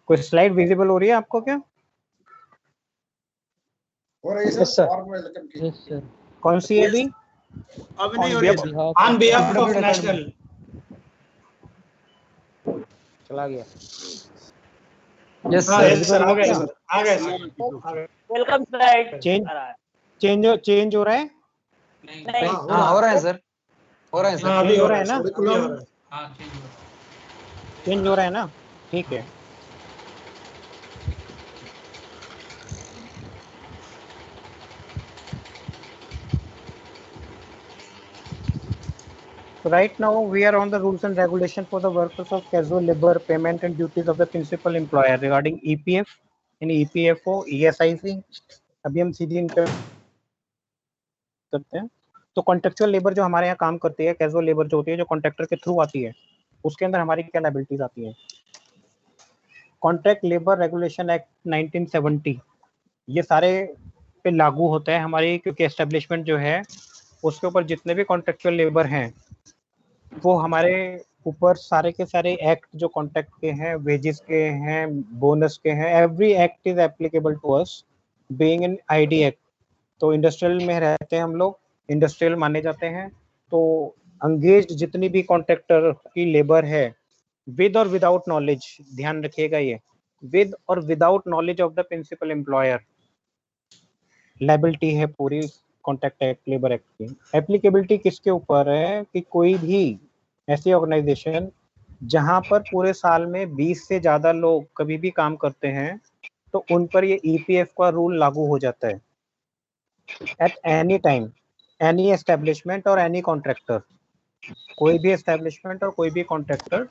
कोई slide visible हो रही है आपको क्या? हो रही है सर। Yes sir. कौन सी है अभी? अब नहीं हो रही है ऑन बिहाफ ऑफ नेशनल। चला गया। यस हाँ सर। यस सर, आ गए सर, आ गए सर। वेलकम स्लाइड चेंज हो रहा है? नहीं हाँ हो रहा है सर, हो रहा है सर। हाँ अभी हो रहा है ना? अभी हो रहा है। हाँ चेंज हो रहा है ना? ठीक है। So right now we are on the rules and regulation for the workers of casual labor, payment and duties of the principal employer regarding EPF and EPFO, ESIC। अभी हम सीधी इन पे करते हैं। तो कॉन्ट्रेक्चुअल लेबर जो हमारे यहाँ काम करती है, कैजुअल लेबर जो होती है, जो कॉन्ट्रैक्टर के थ्रू आती है, उसके अंदर हमारी क्या लायबिलिटीज आती हैं? कॉन्ट्रैक्ट लेबर रेगुलेशन एक्ट 1970 ये सारे पे लागू होता है हमारी, क्योंकि एस्टेब्लिशमेंट जो है उसके ऊपर जितने भी कॉन्ट्रेक्चुअल लेबर हैं वो हमारे ऊपर सारे के सारे एक्ट जो कॉन्ट्रैक्ट के हैं, वेजेस के हैं, बोनस के हैं, every act is applicable to us being an ID act. तो इंडस्ट्रियल में रहते हैं हम लोग, इंडस्ट्रियल माने जाते हैं। तो अंगेज्ड जितनी भी कॉन्ट्रैक्टर की लेबर है विद और विदाउट नॉलेज, ध्यान रखिएगा ये, विद और without knowledge of the principal employer liability है पूरी कॉन्ट्रैक्ट एक्ट, लेबर एक्ट की। एप्लीकेबिलिटी किसके ऊपर है कि कोई भी ऐसी ऑर्गेनाइजेशन जहां पर पूरे साल में 20 से ज्यादा लोग कभी भी काम करते हैं तो उन पर ये ईपीएफ का रूल लागू हो जाता है at any time, any establishment और एनी कॉन्ट्रैक्टर। कोई भी एस्टेब्लिशमेंट और कोई भी कॉन्ट्रैक्टर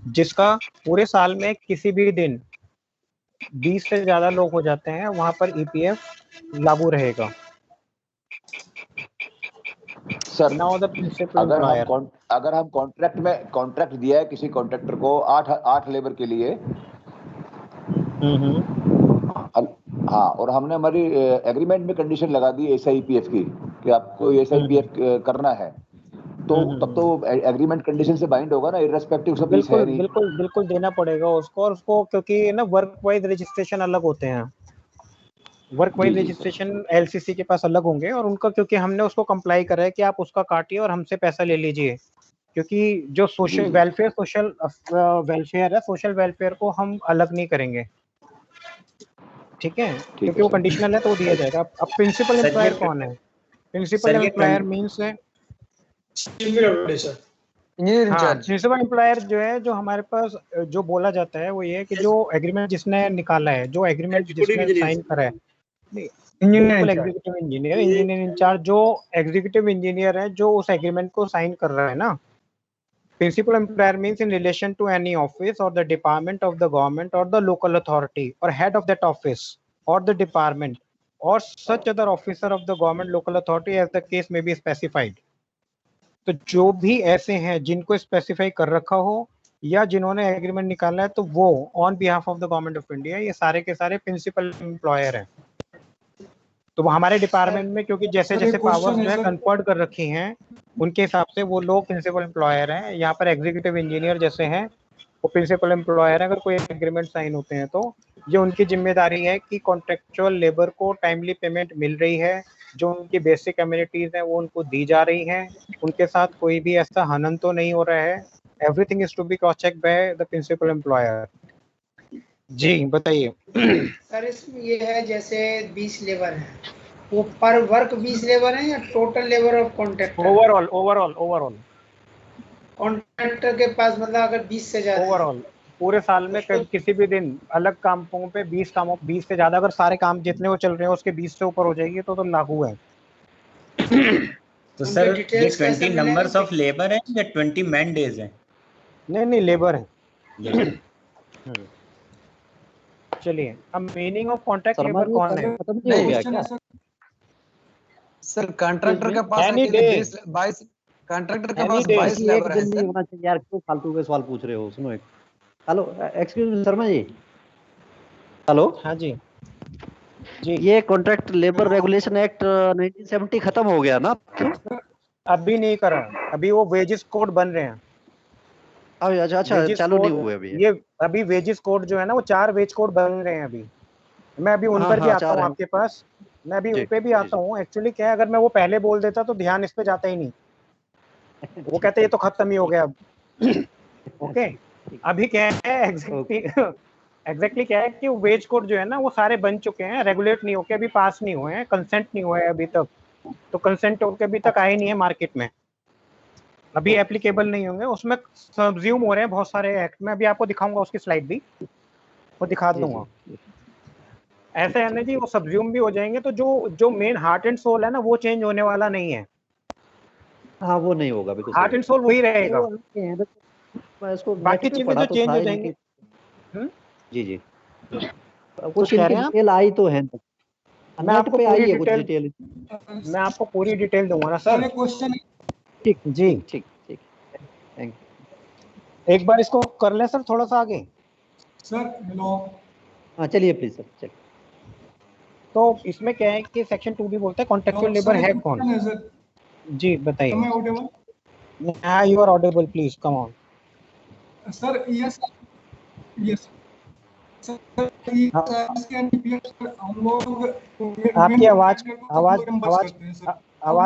जिसका पूरे साल में किसी भी दिन 20 से ज्यादा लोग हो जाते हैं वहां पर ईपीएफ लागू रहेगा। Sir now the principal employer, अगर हम कॉन्ट्रैक्ट दिया है किसी कॉन्ट्रैक्टर को 8 लेबर के लिए, हाँ, और हमने हमारी एग्रीमेंट में कंडीशन लगा दी एसआईपीएफ की कि आपको एसआईपीएफ करना है, तो तब तो एग्रीमेंट कंडीशन से बाइंड होगा ना, इररिस्पेक्टिव ऑफ बिल्कुल बिल्कुल बिल्कुल देना पड़ेगा उसको। और उसको क्योंकि ना वर्क वाइज रजिस्ट्रेशन अलग होते हैं, वर्क वाइज रजिस्ट्रेशन एलसीसी के पास अलग होंगे, और उनका क्योंकि हमने उसको कंप्लाई करा है कि आप उसका काटिए और हमसे पैसा ले लीजिए, क्योंकि जो सोशल वेलफेयर है, सोशल वेलफेयर को हम अलग नहीं करेंगे, ठीक है, क्योंकि वो कंडीशनल है तो दिया जाएगा। अब प्रिंसिपल एम्प्लॉयर कौन है? प्रिंसिपल एम्प्लॉयर मींस है प्रिंसिपल एम्प्लॉयर जो है, जो हमारे पास जो बोला जाता है वो ये है कि जो एग्रीमेंट जिसने निकाला है, जो एग्रीमेंट जिसने साइन करा है, एग्जीक्यूटिव इंजीनियर इंचार्ज, जो एग्जीक्यूटिव इंजीनियर है जो उस एग्रीमेंट को साइन कर रहा है ना। Principal employer means in relation to any office और the department of the government और द लोकल अथॉरिटी और हेड ऑफ दैट ऑफिस और द डिपार्टमेंट और such other officer of the government local authority as the case may be specified. तो जो भी ऐसे हैं जिनको स्पेसिफाई कर रखा हो या जिन्होंने एग्रीमेंट निकाला है, तो वो on behalf of the government of India ये सारे के सारे प्रिंसिपल एम्प्लॉयर हैं। तो वो हमारे डिपार्टमेंट में क्योंकि जैसे जैसे पावर्स जो है कन्फर्ड कर रखी हैं उनके हिसाब से वो लोग प्रिंसिपल एम्प्लॉयर हैं। यहाँ पर एग्जीक्यूटिव इंजीनियर जैसे हैं वो प्रिंसिपल एम्प्लॉयर है। अगर कोई एग्रीमेंट साइन होते हैं तो ये उनकी जिम्मेदारी है कि कॉन्ट्रेक्चुअल लेबर को टाइमली पेमेंट मिल रही है, जो उनकी बेसिक कम्युनिटीज हैं वो उनको दी जा रही हैं, उनके साथ कोई भी ऐसा हनन तो नहीं हो रहा है। Everything is to be cross check by the principal employer. जी बताइए सर, इसमें ये है जैसे 20 लेबर है, वो पर वर्क 20 लेबर है या total labour of contractor? Overall contractor के पास मतलब अगर 20 से ज्यादा ओवरऑल पूरे साल में किसी भी दिन अलग कामों पे 20 से ज्यादा, अगर सारे काम जितने वो चल रहे हैं उसके 20 से ऊपर हो जाएगी तो लागू है। तो सर ये 20 नंबर्स ऑफ लेबर है या 20 मैन डेज है? नहीं लेबर है। चलिए, अब मीनिंग ऑफ कॉन्ट्रैक्ट लेबर कौन है? खत्म नहीं हो गया क्या सर? कॉन्ट्रैक्टर के पास 22 कॉन्ट्रैक्टर के पास 22 लेबर है सर। होना चाहिए यार, क्यों फालतू के सवाल पूछ रहे हो? सुनो एक, hello excuse me Sharma ji, hello. हाँ जी ये कॉन्ट्रैक्ट लेबर रेगुलेशन एक्ट 1970 खत्म हो गया ना? अभी नहीं करा, अभी वो वेजेस कोड बन रहे हैं। अच्छा चालू नहीं हुए अभी ये अभी वेजेस कोड जो है ना वो 4 वेज कोड बन रहे हैं अभी। मैं अभी उन पर भी आता हूँ आपके पास, मैं अभी उन पे भी आता हूँ। एक्चुअली क्या है, अगर मैं वो पहले बोल देता तो ध्यान इस पे जाता ही नहीं, वो कहते ये तो खत्म ही हो गया अब। ओके, अभी क्या है एग्जैक्टली क्या है कि वेज कोड जो है ना वो सारे बन चुके हैं, रेगुलेट नहीं होके अभी पास नहीं हुए हैं, कंसेंट नहीं हुआ है अभी तक, तो कंसेंट होके अभी तक आए नहीं है मार्केट में, अभी एप्लीकेबल नहीं होंगे, उसमें सब्ज्यूम हो रहे हैं बहुत सारे एक्ट। मैं अभी आपको दिखाऊंगा उसकी स्लाइड भी, वो दिखा दूंगा। ऐसे है ना जी, वो सब्ज्यूम भी हो जाएंगे, तो जो मेन हार्ट एंड सोल है ना वो चेंज होने वाला नहीं है। हाँ वो नहीं होगा, बिल्कुल हार्ट एंड सोल वही रहेगा, बाकी चीजें जो चेंज हो जाएंगी। जी कुछ कह रहे हैं डिटेल आई तो है, मैं आपको पूरी डिटेल मैं आपको पूरी डिटेल दूंगा ना सर। क्वेश्चन ठीक जी, ठीक थैंक यू। एक बार इसको कर लें सर थोड़ा सा आगे। सर हेलो, हाँ चलिए प्लीज सर चलिए। तो इसमें क्या है कि सेक्शन 2 भी बोलता है कॉन्ट्रेक्चुअल लेबर है कौन। जी बताइए। हाँ you are audible, please come on sir. Yes आपकी आवाज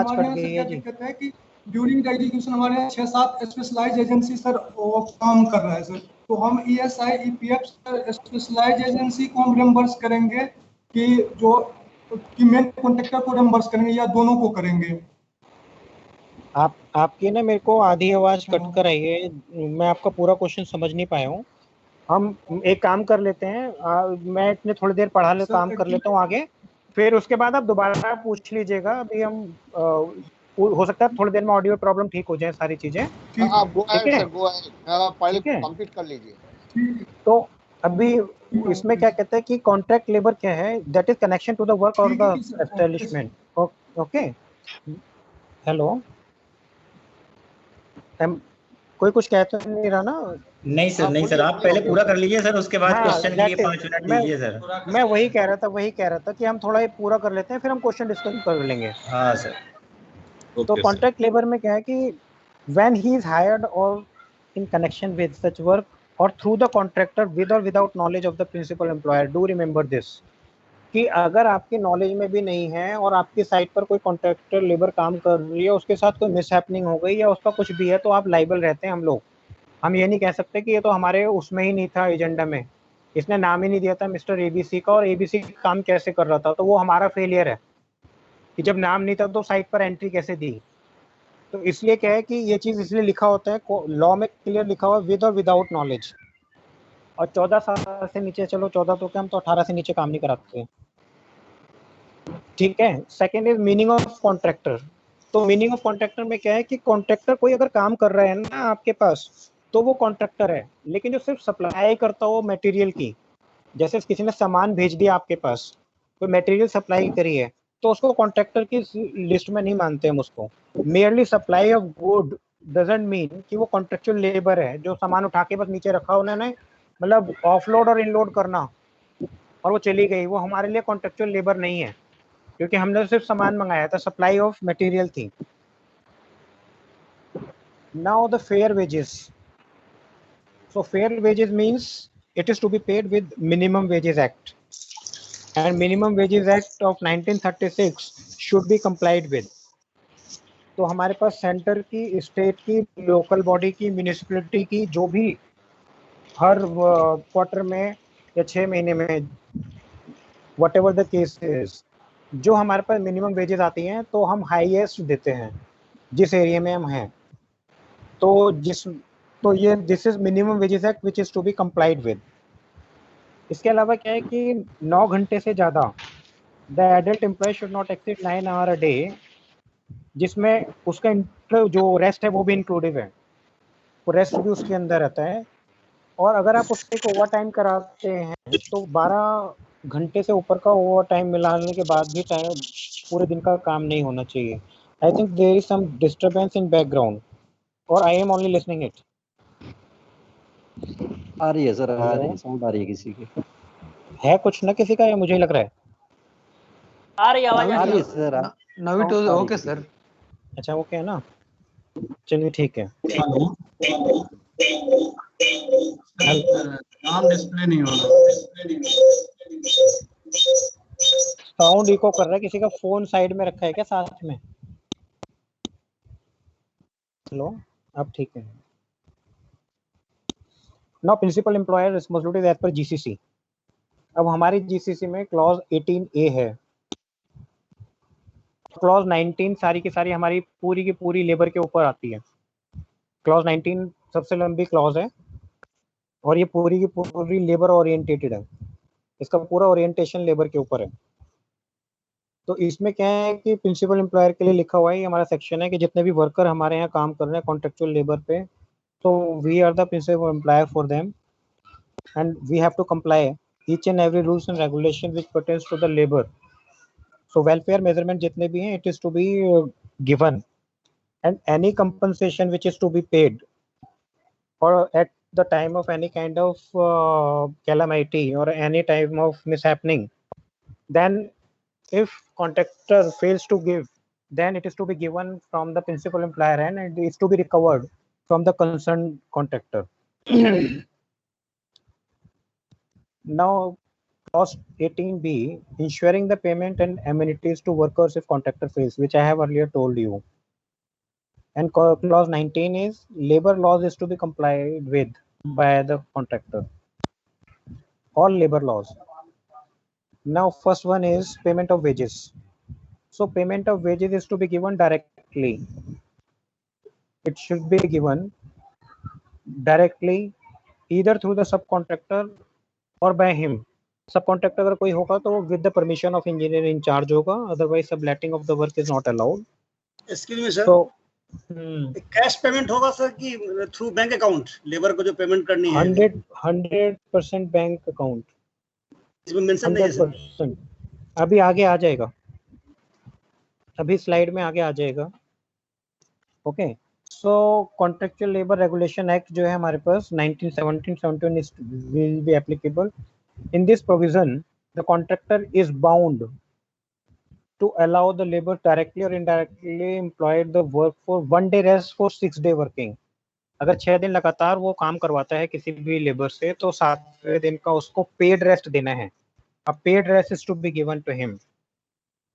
कट गई है जी। दिक्कत है कि ड्यूरिंग द एग्जीक्यूशन हमारे यहाँ 6-7 स्पेशलाइज्ड एजेंसी सर काम कर रहा है सर, तो हम ESI EPF स्पेशलाइज्ड एजेंसी को हम रिम्बर्स करेंगे कि जो कि मेन कॉन्ट्रैक्टर को रिम्बर्स करेंगे या दोनों को करेंगे? आपकी ना मेरे को आधी आवाज कट कर आई है, मैं आपका पूरा क्वेश्चन समझ नहीं पाया हूँ। हम एक काम कर लेते हैं, मैं इतने थोड़ी देर पढ़ा ले काम कर लेता हूँ आगे, फिर उसके बाद आप दोबारा पूछ लीजिएगा। अभी हम हो सकता है थोड़ी देर में ऑडियो प्रॉब्लम ठीक हो जाए सारी चीजें। ठीक है, पहले कंप्लीट कर लीजिए। तो अभी इसमें क्या कहते हैं कि कॉन्ट्रैक्ट लेबर क्या है, that is connection to the work और द एस्टैब्लिशमेंट। ओके, हेलो, कोई कुछ कहते नहीं रहा ना? नहीं सर, आप पहले पूरा कर लीजिए सर, उसके बाद क्वेश्चन के लिए 5 मिनट दीजिए सर। मैं वही कह रहा था कि हम थोड़ा ये पूरा कर लेते हैं, फिर हम क्वेश्चन डिस्कस कर लेंगे। हाँ सर। तो कॉन्ट्रैक्ट लेबर में क्या है कि व्हेन ही इज हायर्ड और in connection with such work और थ्रू द कॉन्ट्रैक्टर विद और without knowledge of the principal employer, do remember this, कि अगर आपकी नॉलेज में भी नहीं है और आपकी साइट पर कोई कॉन्ट्रैक्टर लेबर काम कर रही है, उसके साथ कोई मिसहैपनिंग हो गई या उसका कुछ भी है, तो आप लाइबल रहते हैं। हम लोग, हम ये नहीं कह सकते कि ये तो हमारे उसमें ही नहीं था, एजेंडा में इसने नाम ही नहीं दिया था मिस्टर ABC का, और ABC काम कैसे कर रहा था, तो वो हमारा फेलियर है कि जब नाम नहीं था तो साइट पर एंट्री कैसे दी। तो इसलिए क्या है कि ये चीज इसलिए लिखा होता है लॉ में, क्लियर लिखा हुआ विद और विदाउट नॉलेज। और 14 साल से नीचे, चलो 14 तो क्या, हम तो 18 से नीचे काम नहीं कराते हैं। ठीक है, second is meaning of contractor. तो मीनिंग ऑफ कॉन्ट्रैक्टर में क्या है कि कॉन्ट्रैक्टर कोई अगर काम कर रहा है ना आपके पास, तो वो कॉन्ट्रैक्टर है। लेकिन जो सिर्फ सप्लाई करता हो मटेरियल की, जैसे किसी ने सामान भेज दिया आपके पास, कोई मटेरियल सप्लाई करी है, तो उसको कॉन्ट्रैक्टर की लिस्ट में नहीं मानते हम उसको। Merely supply of good doesn't mean कि वो कॉन्ट्रैक्चुअल लेबर है, जो सामान उठा के बस नीचे रखा उन्होंने, मतलब ऑफलोड और इनलोड करना और वो चली गई, वो हमारे लिए कॉन्ट्रैक्चुअल लेबर नहीं है, क्योंकि हमने सिर्फ सामान मंगाया था, सप्लाई ऑफ मटेरियल थी। Now the fair wages. So fair wages means it is to be paid with Minimum Wages Act, and Minimum Wages Act of 1936 should be complied with. तो हमारे पास सेंटर की, स्टेट की, local body की, municipality की, जो भी हर quarter में या 6 महीने में, whatever the case is, जो हमारे पास मिनिमम वेजेस आती हैं, तो हम हाईएस्ट देते हैं जिस एरिया में हम हैं। तो ये this is minimum wages act which is to be complied with. इसके अलावा क्या है कि 9 घंटे से ज़्यादा the adult employ should not exceed 9 hour a day, जिसमें उसका जो रेस्ट है वो भी इंक्लूडिव है, वो रेस्ट भी उसके अंदर रहता है। और अगर आप उससे ओवर टाइम कराते हैं तो 12 घंटे से ऊपर का ओवर टाइम मिलाने के बाद भी टाइम, पूरे दिन का काम नहीं होना चाहिए। I think there is some disturbance in background और I am only listening it. आ रही है सर, आ रही है, साउंड आ रही है किसी की? है कुछ ना किसी का, या मुझे ही लग रहा है? आ रही आवाज आ रही है सर। नवी तो ओके सर। अच्छा ओके है ना, चलिए ठीक है। नाम डिस्प्ले नहीं हो रहा। साउंड इको कर रहा है, किसी का फोन साइड में रखा है क्या साथ में? हेलो, अब ठीक है। Now principal employer responsibility as per GCC. अब हमारी जीसीसी में क्लॉज 18A है, क्लॉज 19 सारी की सारी हमारी पूरी की पूरी लेबर के ऊपर आती है। क्लॉज 19 सबसे लंबी क्लॉज है और ये पूरी की पूरी लेबर ओरिएंटेटेड है, इसका पूरा ओरिएंटेशन लेबर के ऊपर है। तो इसमें क्या है कि प्रिंसिपल एम्प्लॉयर के लिए लिखा हुआ है, ये हमारा सेक्शन है कि जितने भी वर्कर हमारे यहाँ काम कर रहे हैं कॉन्ट्रेक्चुअल लेबर पे, तो we are the principal employer for them and we have to comply each and every rules and regulation which pertains to the labour. So welfare measurement जितने भी हैं, it is to be given and any compensation which is to be paid or at the time of any kind of calamity or any time of mishappening, then if contractor fails to give, then it is to be given from the principal employer and it is to be recovered from the concerned contractor. Now clause 18B, ensuring the payment and amenities to workers if contractor fails, which I have earlier told you. And clause 19 is labor laws is to be complied with by the contractor, all labor laws. Now first one is payment of wages. So payment of wages is to be given directly. It should be given directly either through the subcontractor or by him. Subcontractor अगर कोई होगा तो with the permission of engineer in charge होगा, otherwise subletting of the work is not allowed. Excuse me sir. So cash payment होगा sir कि through bank account? Labour को जो payment करनी है 100% बैंक अकाउंट, इसमें मेंशन नहीं है सर। 100%। अभी आगे आ जाएगा, अभी स्लाइड में आगे आ जाएगा। ओके, सो कॉन्ट्रेक्चुअल लेबर रेगुलेशन एक्ट जो है हमारे पास 1971 will be applicable. In this provision the contractor is bound to allow the labor directly or indirectly employed the work for 1 day rest for 6 day working. अगर 6 दिन लगातार वो काम करवाता है किसी भी लेबर से, तो 7वें दिन का उसको पेड रेस्ट देना है। अब paid rest is to be given to him,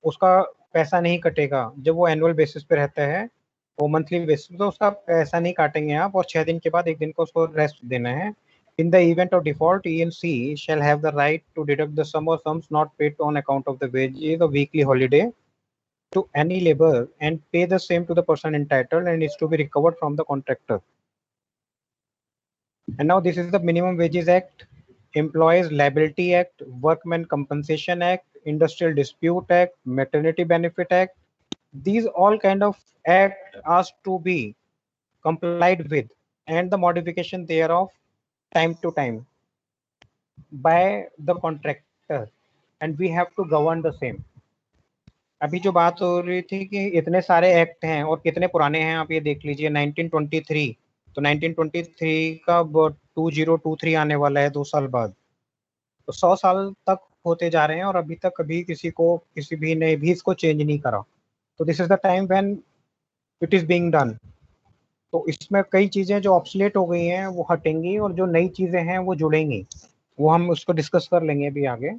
उसका पैसा नहीं कटेगा। जब वो एनुअल बेसिस पे रहता है, वो मंथली बेसिस तो उसका पैसा नहीं काटेंगे आप, और 6 दिन के बाद 1 दिन का उसको रेस्ट देना है। In the event of default, E&C shall have the right to deduct the sum or sums not paid on account of the wages or weekly holiday to any labor and pay the same to the person entitled, and is to be recovered from the contractor. And now this is the Minimum Wages Act, Employees Liability Act, Workmen Compensation Act, Industrial Dispute Act, Maternity Benefit Act. These all kind of act are to be complied with, and the modification thereof time to time by the contractor, and we have to govern the same. अभी जो बात हो रही थी कि इतने सारे act हैं और कितने पुराने हैं, आप ये देख लीजिए 1923, तो 1923 का 2023 आने वाला है 2 साल बाद, तो 100 साल तक होते जा रहे हैं और अभी तक कभी किसी भी ने भी इसको चेंज नहीं करा। तो this is the time when it is being done. तो इसमें कई चीज़ें जो ऑब्सोलेट हो गई हैं वो हटेंगी और जो नई चीज़ें हैं वो जुड़ेंगी, वो हम उसको डिस्कस कर लेंगे अभी आगे।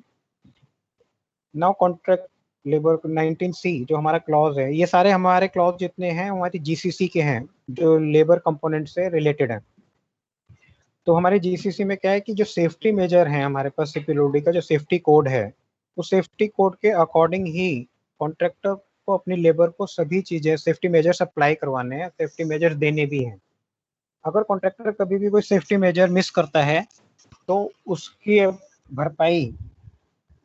नाउ कॉन्ट्रैक्ट लेबर 19C जो हमारा क्लॉज है, ये सारे हमारे क्लॉज जितने हैं हमारी जीसीसी के हैं जो लेबर कंपोनेंट से रिलेटेड हैं। तो हमारे जीसीसी में क्या है कि जो सेफ्टी मेजर हैं हमारे पास, सीपीएलओडी का जो सेफ्टी कोड है, उस सेफ्टी कोड के अकॉर्डिंग ही कॉन्ट्रैक्टर को अपनी लेबर को सभी चीजें सेफ्टी मेजर्स अप्लाई करवाने हैं, सेफ्टी मेजर्स देने भी हैं। अगर कॉन्ट्रैक्टर कभी भी कोई सेफ्टी मेजर मिस करता है तो उसकी भरपाई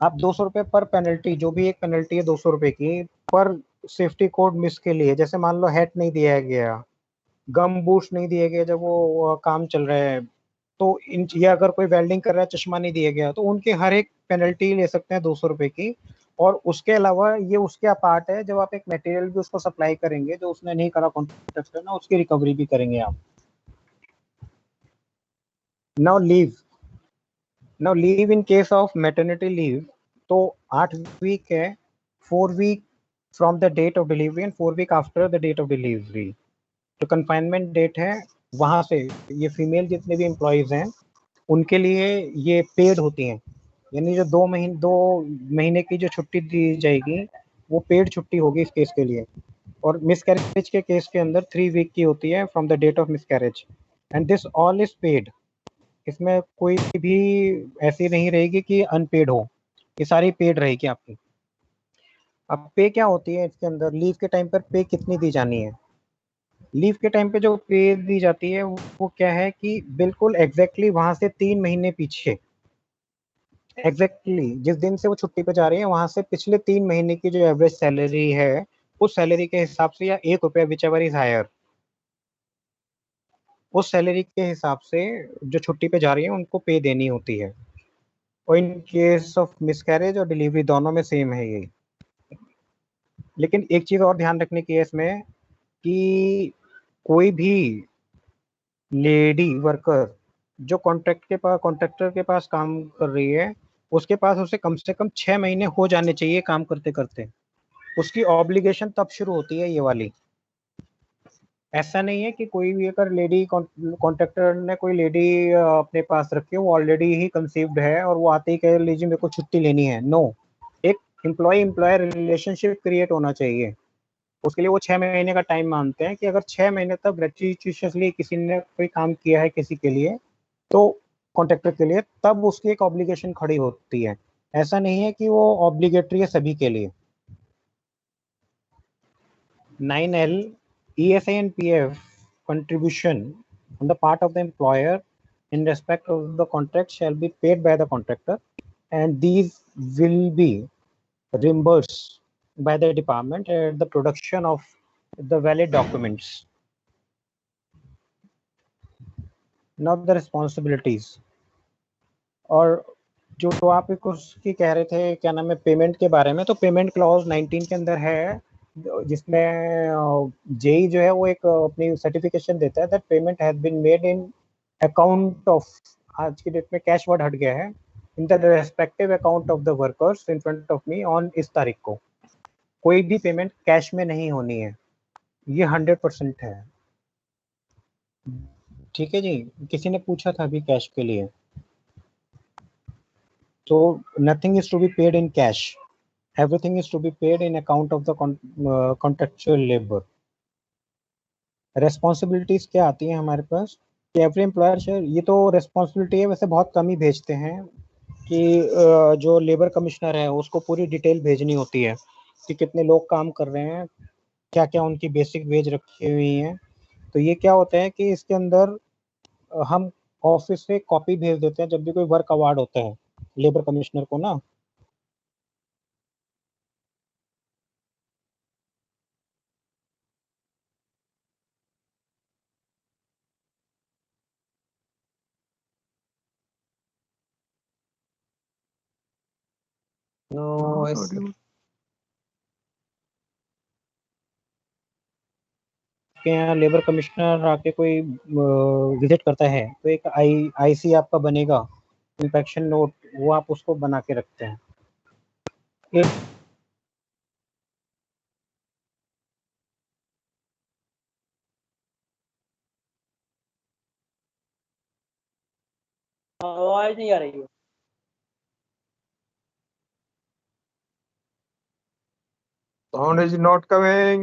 आप 200 रुपये पर पेनल्टी, जो भी एक पेनल्टी है 200 रुपये की पर सेफ्टी कोड मिस के लिए। जैसे मान लो हैट नहीं दिया गया, गम बूट्स नहीं दिए गए जब वो काम चल रहा है, तो या अगर कोई वेल्डिंग कर रहा है चश्मा नहीं दिया गया, तो उनके हर एक पेनल्टी ले सकते हैं 200 रुपये की। और उसके अलावा ये उसके अपार्ट है, जब आप एक मटेरियल भी उसको सप्लाई करेंगे जो उसने नहीं करा कॉन्ट्रैक्टर ना, उसकी रिकवरी भी करेंगे आप। Now leave in case of maternity leave, तो 8 वीक है, 4 week from the date of delivery and 4 week after the date of delivery. तो कन्फाइनमेंट डेट है वहां से ये फीमेल जितने भी एम्प्लॉयज हैं उनके लिए ये पेड होती हैं, यानी जो 2 महीने की जो छुट्टी दी जाएगी वो पेड छुट्टी होगी इस केस के लिए। और मिसकैरेज के केस के अंदर 3 वीक की होती है from the date of miscarriage, and this all is paid. इसमें कोई भी ऐसी नहीं रहेगी कि अनपेड हो, ये सारी पेड रहेगी आपकी। अब पे क्या होती है इसके अंदर, लीव के टाइम पर पे कितनी दी जानी है? लीव के टाइम पे जो पे दी जाती है वो क्या है कि बिल्कुल एग्जैक्टली वहां से 3 महीने पीछे, एग्जैक्टली जिस दिन से वो छुट्टी पे जा रही है वहां से पिछले 3 महीने की जो एवरेज सैलरी है उस सैलरी के हिसाब से, या 1 रुपया विच एवर इज हायर, उस सैलरी के हिसाब से जो छुट्टी पे जा रही है उनको पे देनी होती है। और इन केस ऑफ मिसकैरेज और डिलीवरी दोनों में सेम है ये। लेकिन एक चीज और ध्यान रखने की है इसमें कि कोई भी लेडी वर्कर जो कॉन्ट्रैक्टर के पास काम कर रही है उसके पास उसे कम से कम 6 महीने हो जाने चाहिए काम करते करते, उसकी ऑब्लिगेशन तब शुरू होती है ये वाली। ऐसा नहीं है कि कोई भी अगर लेडी कॉन्ट्रैक्टर ने कोई लेडी अपने पास रखी है, वो ऑलरेडी ही कंसीव्ड है और वो आते ही कह लीजिए मेरे को छुट्टी लेनी है, नो। एक एम्प्लॉय एम्प्लॉयर रिलेशनशिप क्रिएट होना चाहिए, उसके लिए वो 6 महीने का टाइम मानते हैं कि अगर 6 महीने तक ग्रेचुइटसली किसी ने कोई काम किया है किसी के लिए, तो कॉन्ट्रैक्टर के लिए, तब उसकी एक ऑब्लिगेशन खड़ी होती है। ऐसा नहीं है कि वो ऑब्लिगेटरी है सभी के लिए। 9L ESI and PF contribution on the part of the employer in respect of the contract shall be paid by the contractor, and these will be reimbursed by the department at the production of the valid documents. Now the responsibilities, और जो आप उसकी कह रहे थे क्या नाम है पेमेंट के बारे में, तो पेमेंट क्लॉज 19 के अंदर है जिसमें जेई जो है वो एक अपनी सर्टिफिकेशन देता है that payment has been made in account of, आज की डेट में कैश वर्ड हट गया है, in the respective account of the workers in front of me on इस तारीख को। कोई भी पेमेंट कैश में नहीं होनी है, ये 100% है। ठीक है जी, किसी ने पूछा था अभी कैश के लिए, so nothing is to be paid in cash, everything is to be paid in account of the contractual labor. Responsibilities क्या आती हैं हमारे पास कि एवरी एम्प्लॉयर, ये तो रिस्पॉन्सिबिलिटी है, वैसे बहुत कम ही भेजते हैं कि जो लेबर कमिश्नर है उसको पूरी डिटेल भेजनी होती है कि कितने लोग काम कर रहे हैं, क्या क्या उनकी बेसिक वेज रखी हुई है। तो ये क्या होता है कि इसके अंदर हम ऑफिस से कॉपी भेज देते हैं जब भी कोई वर्क अवार्ड होता है लेबर कमिश्नर को ना। नो के यहाँ लेबर कमिश्नर आके कोई विजिट करता है तो एक आईसी आपका बनेगा, इंस्पेक्शन नोट, वो आप उसको बना के रखते हैं। आवाज नहीं आ रही है। Sound is not coming.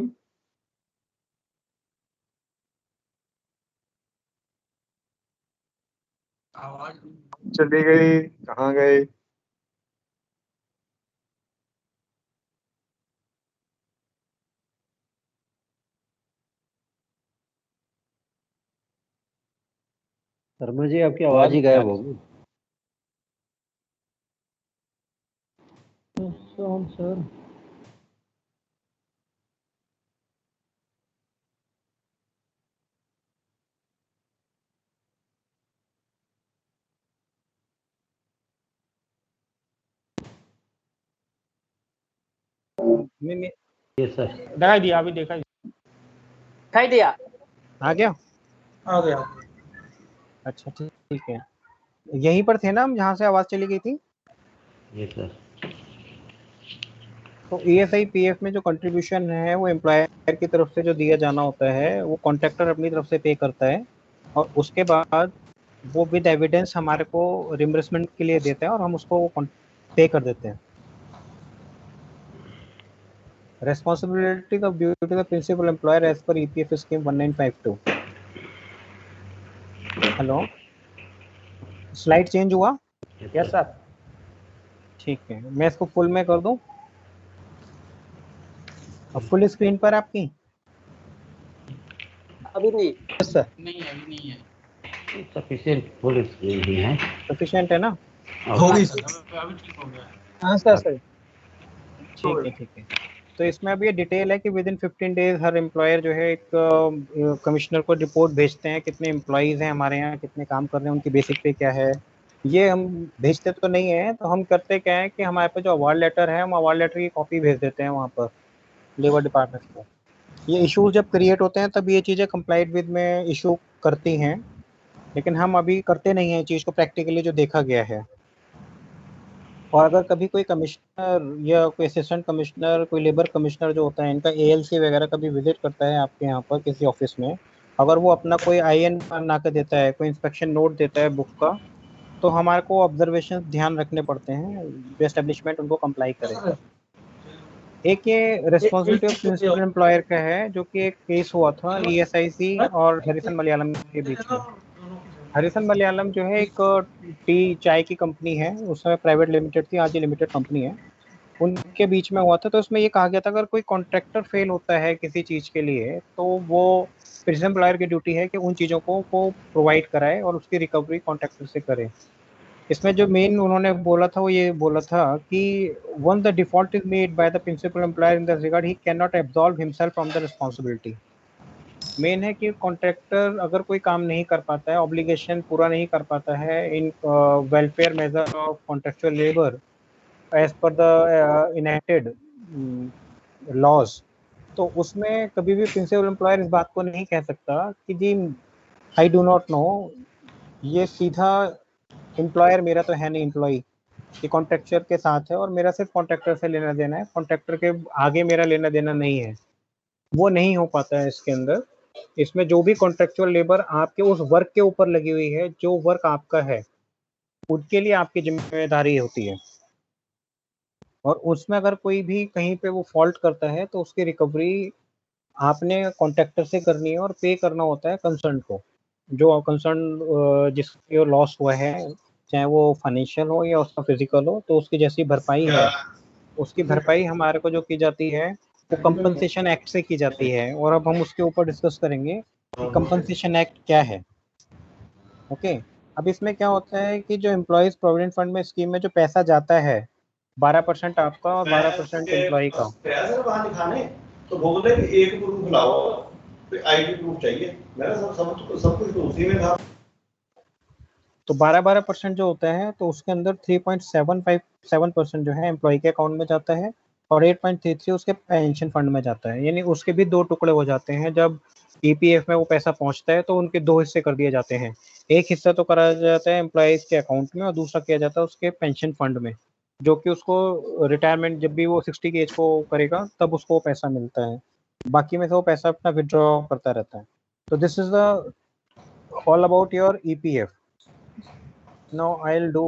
आवाज चली गई, कहाँ गई? शर्मा जी आपकी आवाज ही गायब हो गई। सर नहीं यस सर, दिखाई दिया, अभी देखा दिखाई दिया, आ गया। अच्छा ठीक है, यहीं पर थे ना हम जहाँ से आवाज चली गई थी। Yes sir. तो ESI PF में जो कंट्रीब्यूशन है वो एम्प्लॉयर की तरफ से जो दिया जाना होता है वो कॉन्ट्रैक्टर अपनी तरफ से पे करता है, और उसके बाद वो विद एविडेंस हमारे को रिम्बर्समेंट के लिए देता है और हम उसको पे कर देते हैं। Responsibility of due to the principal employer as per EPF scheme 1952। Hello, slide change हुआ? Yes sir. ठीक है, मैं इसको फुल में कर दूं। अब फुल स्क्रीन पर आपकी? अभी नहीं। Yes sir. नहीं अभी नहीं है। सफिशिएंट फुल स्क्रीन ही है। सफिशिएंट है ना? होगी सर। अभी ठीक हो गया। हाँ सर सर। ठीक है ठीक है। तो इसमें अब ये डिटेल है कि with in 15 days her employer जो है एक कमिश्नर को रिपोर्ट भेजते हैं, कितने एम्प्लॉयज़ हैं हमारे यहाँ, कितने काम कर रहे हैं, उनकी बेसिक पे क्या है। ये हम भेजते तो नहीं है, तो हम करते क्या है कि हमारे पास जो अवार्ड लेटर है, हम अवार्ड लेटर की कॉपी भेज देते हैं वहाँ पर लेबर डिपार्टमेंट को। ये इशूज़ जब क्रिएट होते हैं तब ये चीज़ें कंप्लाइड विद में इशू करती हैं, लेकिन हम अभी करते नहीं हैं चीज़ को प्रैक्टिकली जो देखा गया है। और अगर कभी कोई कमिश्नर या कोई असिस्टेंट कमिश्नर, कोई लेबर कमिश्नर जो होता है, इनका एएलसी वगैरह कभी विजिट करता है आपके यहाँ पर किसी ऑफिस में, अगर वो अपना कोई आईएन बना के देता है, कोई इंस्पेक्शन नोट देता है बुक का, तो हमारे को ऑब्जर्वेशन ध्यान रखने पड़ते हैं, जो एस्टेब्लिशमेंट उनको कंप्लाई करे। एक ये रिस्पॉन्सिबिलिटी ऑफ प्रिंसिपल एम्प्लॉयर का है, जो कि एक केस हुआ था ईएसआईसी और हैरिसन मलयालम के बीच में। हैरिसन मलयालम जो है एक टी चाय की कंपनी है, उसमें प्राइवेट लिमिटेड थी, आज ये लिमिटेड कंपनी है, उनके बीच में हुआ था। तो उसमें ये कहा गया था अगर कोई कॉन्ट्रैक्टर फेल होता है किसी चीज़ के लिए, तो वो प्रिंसिपल एम्प्लॉयर की ड्यूटी है कि उन चीज़ों को प्रोवाइड कराए और उसकी रिकवरी कॉन्ट्रैक्टर से करे। इसमें जो मेन उन्होंने बोला था वो ये बोला था कि when the default is made by the principal employer in this regard he can not absolve himself from the responsibility. Main है कि कॉन्ट्रैक्टर अगर कोई काम नहीं कर पाता है, ऑब्लिगेशन पूरा नहीं कर पाता है in welfare measure of contractual labour as per the enacted laws, तो उसमें कभी भी प्रिंसिपल एम्प्लॉयर इस बात को नहीं कह सकता कि जी आई डू नॉट नो, ये सीधा एम्प्लॉयर मेरा तो है नहीं एम्प्लॉय, ये कॉन्ट्रैक्चर के साथ है और मेरा सिर्फ कॉन्ट्रैक्टर से लेना देना है, कॉन्ट्रैक्टर के आगे मेरा लेना देना नहीं है। वो नहीं हो पाता है इसके अंदर। इसमें जो भी कॉन्ट्रैक्चुअल लेबर आपके उस वर्क के ऊपर लगी हुई है, जो वर्क आपका है, उसके लिए आपकी जिम्मेदारी होती है। और उसमें अगर कोई भी कहीं पे वो फॉल्ट करता है तो उसकी रिकवरी आपने कॉन्ट्रैक्टर से करनी है और पे करना होता है कंसर्न को, जो कंसर्न जिसको लॉस हुआ है, चाहे वो फाइनेंशियल हो या उसका फिजिकल हो, तो उसकी जैसी भरपाई है, उसकी भरपाई हमारे को जो की जाती है वो कंपनसेशन एक्ट से की जाती है। और अब हम उसके ऊपर डिस्कस करेंगे कि कंपनसेशन एक्ट क्या है। ओके, अब इसमें क्या होता है कि जो एम्प्लॉयज प्रोविडेंट फंड में स्कीम में जो पैसा जाता है, 12% आपका और 12% एम्प्लॉय का। तो बोलते हैं कि एक प्रूफ लाओ, तो आईडी प्रूफ चाहिए, मेरा सब कुछ तो उसी में था। तो 12% जो होता है, तो उसके अंदर 3.757% जो है एम्प्लॉय के अकाउंट में जाता है और 8.33 उसके पेंशन फंड में जाता है। यानी उसके भी दो टुकड़े हो जाते हैं। जब ईपीएफ में वो पैसा पहुंचता है तो उनके दो हिस्से कर दिए जाते हैं। एक हिस्सा तो करा जाता है एम्प्लॉयज के अकाउंट में और दूसरा किया जाता है उसके पेंशन फंड में, जो कि उसको रिटायरमेंट जब भी वो 60 की एज को करेगा तब उसको पैसा मिलता है। बाकी में से वो पैसा अपना विड्रॉ करता रहता है। तो this is the all about your EPF. Now I'll do